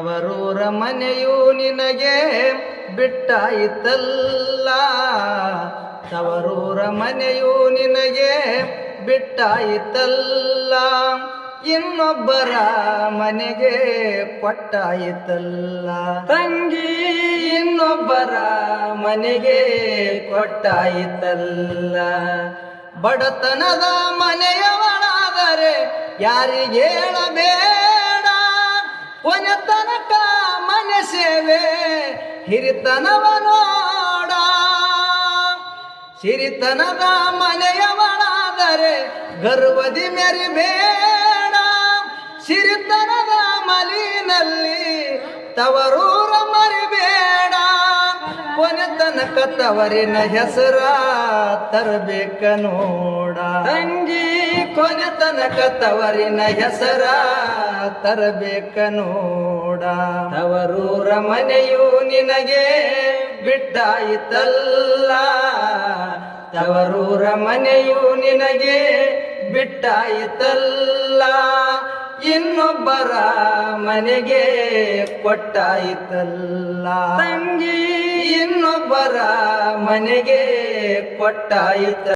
ಅವರೂರ ಮನೆಯು ನಿನಗೆ ಬಿಟ್ಟಾಯಿತಲ್ಲ, ತವರೂರ ಮನೆಯು ನಿನಗೆ ಬಿಟ್ಟಾಯಿತಲ್ಲ, ಇನ್ನೊಬ್ಬರ ಮನೆಗೆ ಕೊಟ್ಟಾಯಿತಲ್ಲ. ತಂಗಿ ಇನ್ನೊಬ್ಬರ ಮನೆಗೆ ಕೊಟ್ಟಾಯಿತಲ್ಲ. ಬಡತನದ ಮನೆಯವಳಾದರೆ ಯಾರಿಗೆ ಹೇಳಬೇಡ, ಕೊನೆ ತನಕ ಮನೆ ಸೇವೆ ಹಿರಿತನವ ನೋಡ. ಸಿರಿತನದ ಮನೆಯವಳಾದರೆ ಗರ್ವದಿ ಮೆರಿಬೇಡ, ಸಿರಿತನದ ಮಲಿನಲ್ಲಿ ತವರೂರ ಮರಿಬೇಡ. ಕೊನೆ ತನಕ ತವರಿನ ಹೆಸರ ತರಬೇಕ ನೋಡ. ತಂಗಿ ಕೊನೆ ತನಕ ತವರಿನ ಹೆಸರ ತರಬೇಕ ನೋಡ. ತವರೂರ ಮನೆಯು ನಿನಗೆ ಬಿಟ್ಟಾಯಿತಲ್ಲ, ತವರೂರ ಮನೆಯು ನಿನಗೆ ಬಿಟ್ಟಾಯಿತಲ್ಲ, ಇನ್ನೊಬ್ಬರ ಮನೆಗೆ ಕೊಟ್ಟಾಯಿತಲ್ಲ. ತಂಗಿ ಇನ್ನೊಬ್ಬರ ಮನೆಗೆ ಕೊಟ್ಟಾಯಿತಲ್ಲ.